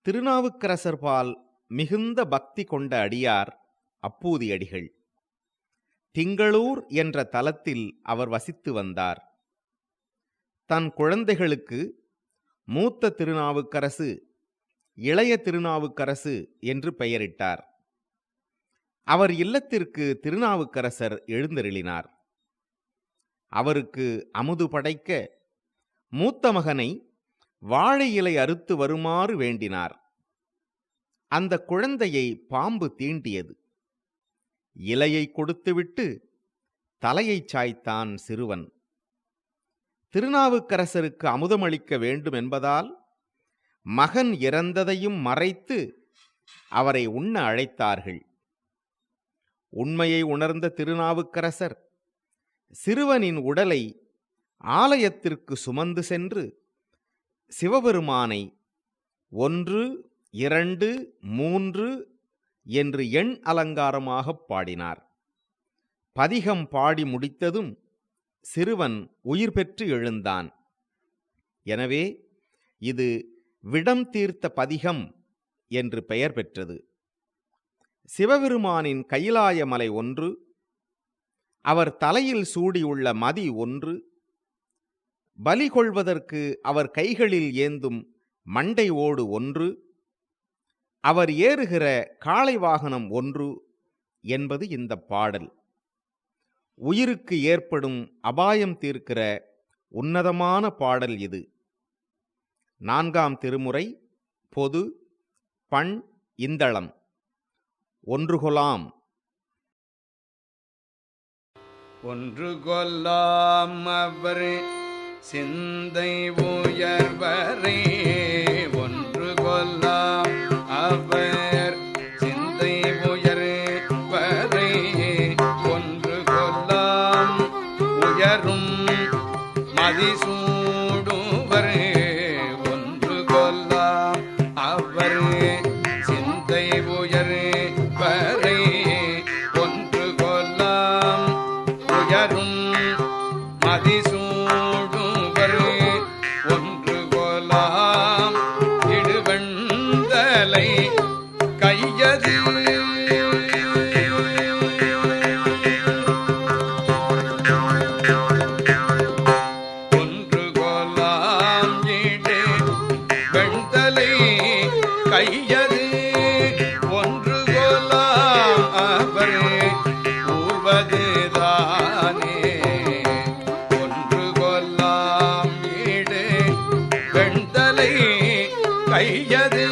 திருநாவுக்கரசர்பால் மிகுந்த பக்தி கொண்ட அடியார் அப்பூதியடிகள். திங்களூர் என்ற தலத்தில் அவர் வசித்து வந்தார். தன் குழந்தைகளுக்கு மூத்த திருநாவுக்கரசு, இளைய திருநாவுக்கரசு என்று பெயரிட்டார். அவர் இல்லத்திற்கு திருநாவுக்கரசர் எழுந்தருளினார். அவருக்கு அமுது படைக்க மூத்த மகனை வாழை இலை அறுத்து வருமாறு வேண்டினார். அந்த குழந்தையை பாம்பு தீண்டியது. இலையை கொடுத்துவிட்டு தலையை சாய்த்தான் சிறுவன். திருநாவுக்கரசருக்கு அமுதமளிக்க வேண்டும் என்பதால் மகன் இறந்ததையும் மறைத்து அவரை உண்ண அழைத்தார்கள். உண்மையை உணர்ந்த திருநாவுக்கரசர் சிறுவனின் உடலை ஆலயத்திற்கு சுமந்து சென்று சிவபெருமானை 1, 2, 3 என்று எண் அலங்காரமாகப் பாடினார். பதிகம் பாடி முடித்ததும் சிறுவன் உயிர் பெற்று எழுந்தான். எனவே இது விடம் தீர்த்த பதிகம் என்று பெயர் பெற்றது. சிவபெருமானின் கைலாய மலை 1, அவர் தலையில் சூடியுள்ள மதி 1, பலி கொள்வதற்கு அவர் கைகளில் ஏந்தும் மண்டை ஓடு 1, அவர் ஏறுகிற காளை வாகனம் 1 என்பது இந்த பாடல். உயிருக்கு ஏற்படும் அபாயம் தீர்க்கிற உன்னதமான பாடல் இது. 4ஆம் திருமுறை, பொது, பண், இந்தளம். 1 கொலாம். 1 கொல்லாம் அவர் சிந்தை உயர்வரே. 1 கொல்லாம் அவர் சிந்தை உயர்வரே. 1 கொல்லாம் உயரும் மதிசூடுவரே. 1 கொல்லாம் அவர் சிந்தை உயர்வரே. 1 கொல்லாம் உயரும் மதிசூடுவரே. 1 கொலாம் இடுவெண்தலை கையது. 1 கொலாம் இடு வெண்தலை கையது. 1 கொலாம் அவர் ஊர்வது தானே. 1 கொல்லாம் ஈடு வெண்தலை கையது.